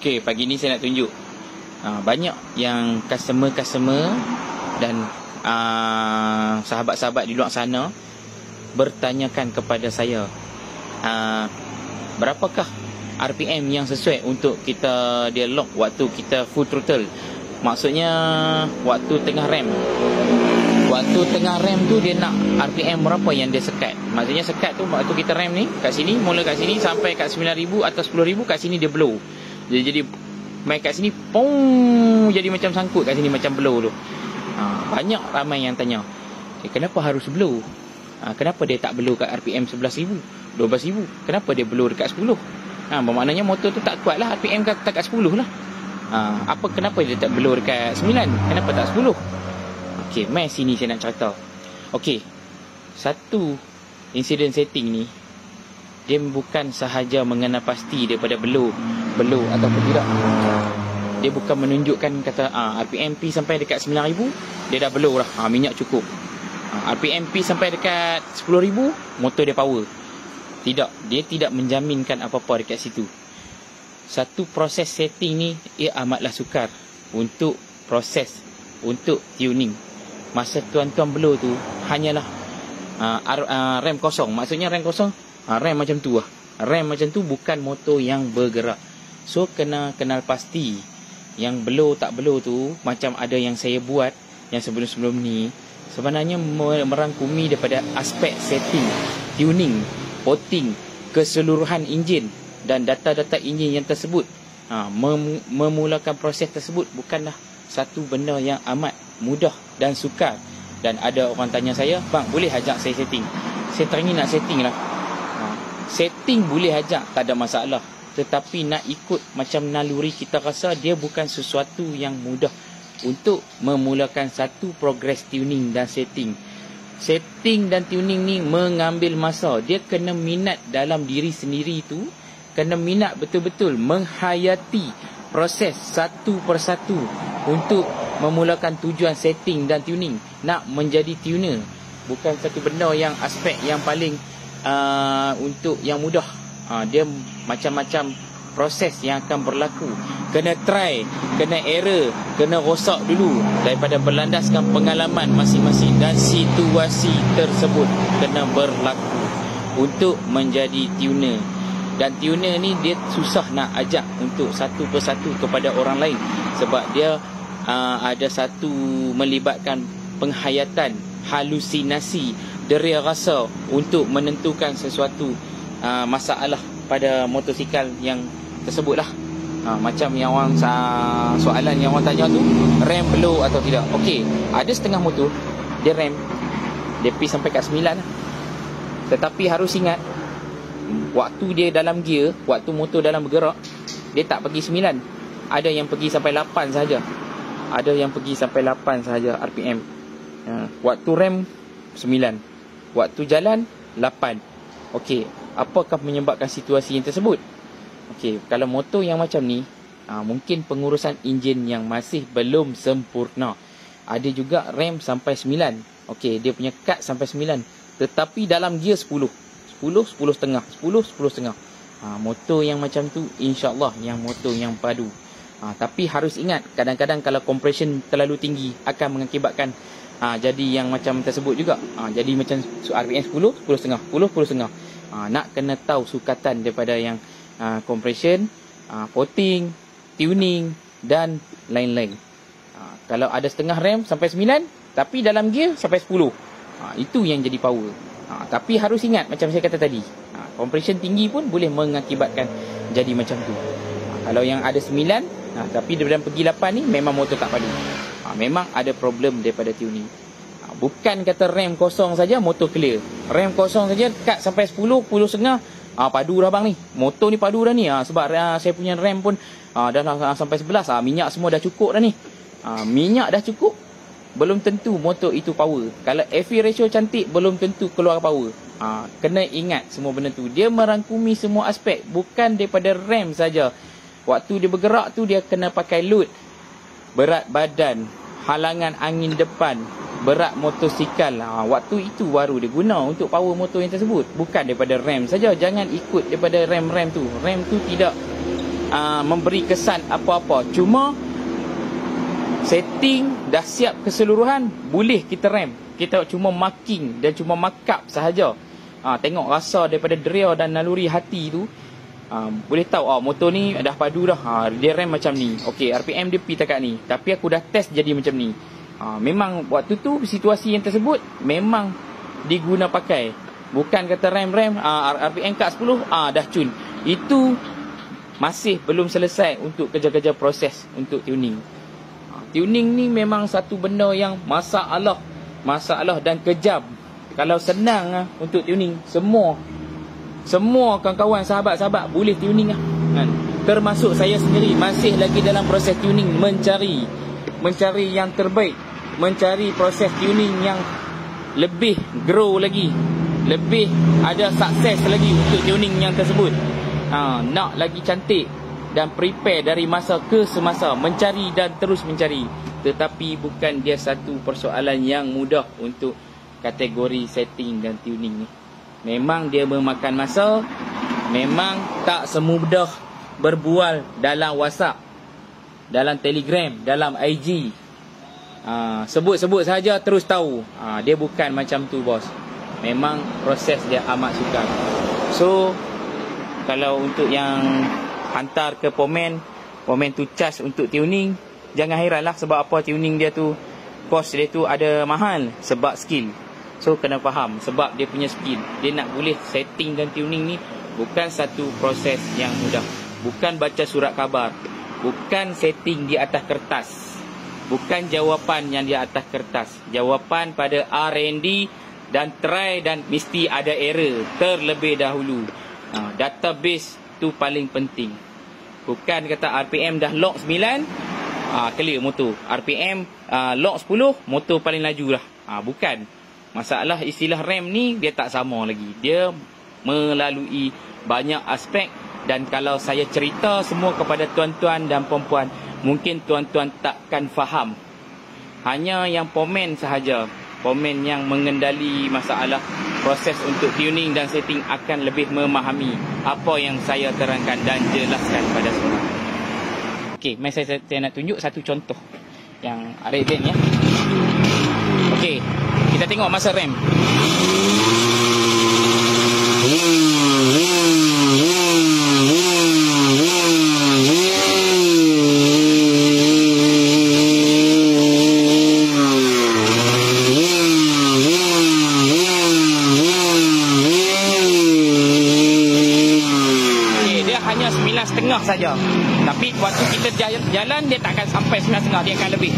Okey, pagi ni saya nak tunjuk banyak yang customer dan sahabat-sahabat di luar sana bertanyakan kepada saya, berapakah RPM yang sesuai untuk kita dia lock waktu kita full throttle. Maksudnya waktu tengah rem. Waktu tengah rem tu dia nak RPM berapa yang dia sekat. Maksudnya sekat tu waktu kita rem ni kat sini, mula kat sini sampai kat 9,000 atau 10,000, kat sini dia blow. Jadi main kat sini pong, jadi macam sangkut kat sini macam blow tu. Banyak ramai yang tanya, kenapa harus blow? Kenapa dia tak blow kat RPM 11,000, 12,000? Kenapa dia blow dekat 10? Bermaknanya motor tu tak kuat lah, RPM tak kat 10 lah. Kenapa dia tak blow dekat 9? Kenapa tak 10? Okey, mai sini saya nak cerita. Okey, satu insiden setting ni, dia bukan sahaja mengenal pasti daripada blow ataupun tidak. Dia bukan menunjukkan kata RPM P sampai dekat 9,000 dia dah blow lah, minyak cukup. RPM P sampai dekat 10,000 motor dia power. Tidak, dia tidak menjaminkan apa-apa dekat situ. Satu proses setting ni ia amatlah sukar untuk proses, untuk tuning. Masa tuan-tuan blow tu hanyalah rem kosong. Maksudnya rem kosong, rem macam tu lah. Rem macam tu bukan motor yang bergerak. So kena kenal pasti. Yang blow tak blow tu, macam ada yang saya buat yang sebelum-sebelum ni, sebenarnya merangkumi daripada aspek setting, tuning, potting, keseluruhan enjin dan data-data enjin yang tersebut. Memulakan proses tersebut bukanlah satu benda yang amat mudah dan sukar. Dan ada orang tanya saya, bang boleh ajak saya setting? Saya teringin nak setting lah. Setting boleh ajak, tak ada masalah. Tetapi nak ikut macam naluri kita rasa, dia bukan sesuatu yang mudah untuk memulakan satu progress tuning dan setting. Setting dan tuning ni mengambil masa. Dia kena minat dalam diri sendiri tu, kena minat betul-betul menghayati proses satu persatu untuk memulakan tujuan setting dan tuning. Nak menjadi tuner bukan satu benda yang aspek yang paling untuk yang mudah. Dia macam-macam proses yang akan berlaku. Kena try, kena error, kena rosak dulu daripada berlandaskan pengalaman masing-masing dan situasi tersebut kena berlaku untuk menjadi tuner. Dan tuner ni dia susah nak ajak untuk satu persatu kepada orang lain, sebab dia ada satu melibatkan penghayatan, halusinasi, deria rasa untuk menentukan sesuatu masalah pada motosikal yang tersebut lah. Macam yang orang soalan yang orang tanya tu, rem blow atau tidak. Okey, ada setengah motor dia rem dia pergi sampai kat 9 lah. Tetapi harus ingat, waktu dia dalam gear, waktu motor dalam bergerak, dia tak pergi 9. Ada yang pergi sampai 8 sahaja. Ada yang pergi sampai 8 sahaja RPM. Waktu rem 9, waktu jalan 8. Okey, apakah menyebabkan situasi yang tersebut? Okey, kalau motor yang macam ni, mungkin pengurusan enjin yang masih belum sempurna. Ada juga rem sampai 9. Okey, dia punya cut sampai 9. Tetapi dalam gear 10, 10 setengah, 10 setengah. Motor yang macam tu insya-Allah yang motor yang padu. Tapi harus ingat, kadang-kadang kalau compression terlalu tinggi akan mengakibatkan jadi yang macam tersebut juga. Jadi macam RPM 10 setengah, 10 setengah. Nak kena tahu sukatan daripada yang compression, potting, tuning dan lain-lain. Kalau ada setengah rem sampai 9, tapi dalam gear sampai 10, itu yang jadi power. Tapi harus ingat, macam saya kata tadi, compression tinggi pun boleh mengakibatkan jadi macam tu. Kalau yang ada 9, tapi dia pergi 8 ni, memang motor tak padu. Memang ada problem daripada tuning. Bukan kata rem kosong saja motor clear. Rem kosong saja cut sampai 10 setengah, padu dah bang ni. Motor ni padu dah ni. Sebab saya punya rem pun dah sampai 11. Minyak semua dah cukup dah ni. Minyak dah cukup, belum tentu motor itu power. Kalau FE ratio cantik, belum tentu keluar power. Kena ingat semua benda tu. Dia merangkumi semua aspek, bukan daripada rem saja. Waktu dia bergerak tu, dia kena pakai load, berat badan, halangan angin depan, berat motosikal. Waktu itu baru dia guna untuk power motor yang tersebut, bukan daripada rem saja. Jangan ikut daripada rem tu. Rem tu tidak memberi kesan apa-apa. Cuma setting dah siap keseluruhan, boleh kita rem. Kita cuma marking dan cuma markup sahaja. Tengok rasa daripada deria dan naluri hati tu, boleh tahu motor ni dah padu dah. Dia rem macam ni. Okey, RPM dia pergi takat ni. Tapi aku dah test jadi macam ni. Memang waktu tu situasi yang tersebut memang diguna pakai. Bukan kata rem RPM kat 10 dah cun. Itu masih belum selesai untuk kerja-kerja proses untuk tuning. Tuning ni memang satu benda yang masalah dan kejam. Kalau senang untuk tuning, semua kawan-kawan, sahabat-sahabat boleh tuning kan? Termasuk saya sendiri masih lagi dalam proses tuning, mencari yang terbaik, mencari proses tuning yang lebih grow lagi, lebih ada sukses lagi untuk tuning yang tersebut. Nak lagi cantik dan prepare dari masa ke semasa, mencari dan terus mencari. Tetapi bukan dia satu persoalan yang mudah untuk kategori setting dan tuning ni. Memang dia memakan masa. Memang tak semudah berbual dalam WhatsApp, dalam Telegram, dalam IG. Sebut-sebut saja terus tahu. Dia bukan macam tu, bos. Memang proses dia amat sukar. So kalau untuk yang hantar ke Pomen tu charge untuk tuning, jangan heranlah sebab apa tuning dia tu, kos dia tu ada mahal, sebab skill. So kena faham sebab dia punya skill. Dia nak boleh setting dan tuning ni bukan satu proses yang mudah. Bukan baca surat khabar, bukan setting di atas kertas, bukan jawapan yang di atas kertas. Jawapan pada R&D dan try dan mesti ada error terlebih dahulu. Database tu paling penting. Bukan kata RPM dah lock 9, clear motor. RPM lock 10, motor paling laju lah. Bukan. Masalah istilah RAM ni dia tak sama lagi. Dia melalui banyak aspek. Dan kalau saya cerita semua kepada tuan-tuan dan perempuan, mungkin tuan-tuan takkan faham. Hanya yang Pomen sahaja, Pomen yang mengendali masalah proses untuk tuning dan setting akan lebih memahami apa yang saya terangkan dan jelaskan pada semua. Okey, mari saya nak tunjuk satu contoh yang Arabian ya. Okey, kita tengok masa rem. Hanya 9.5 saja. Tapi waktu kita jalan dia takkan sampai 9.5, dia akan lebih.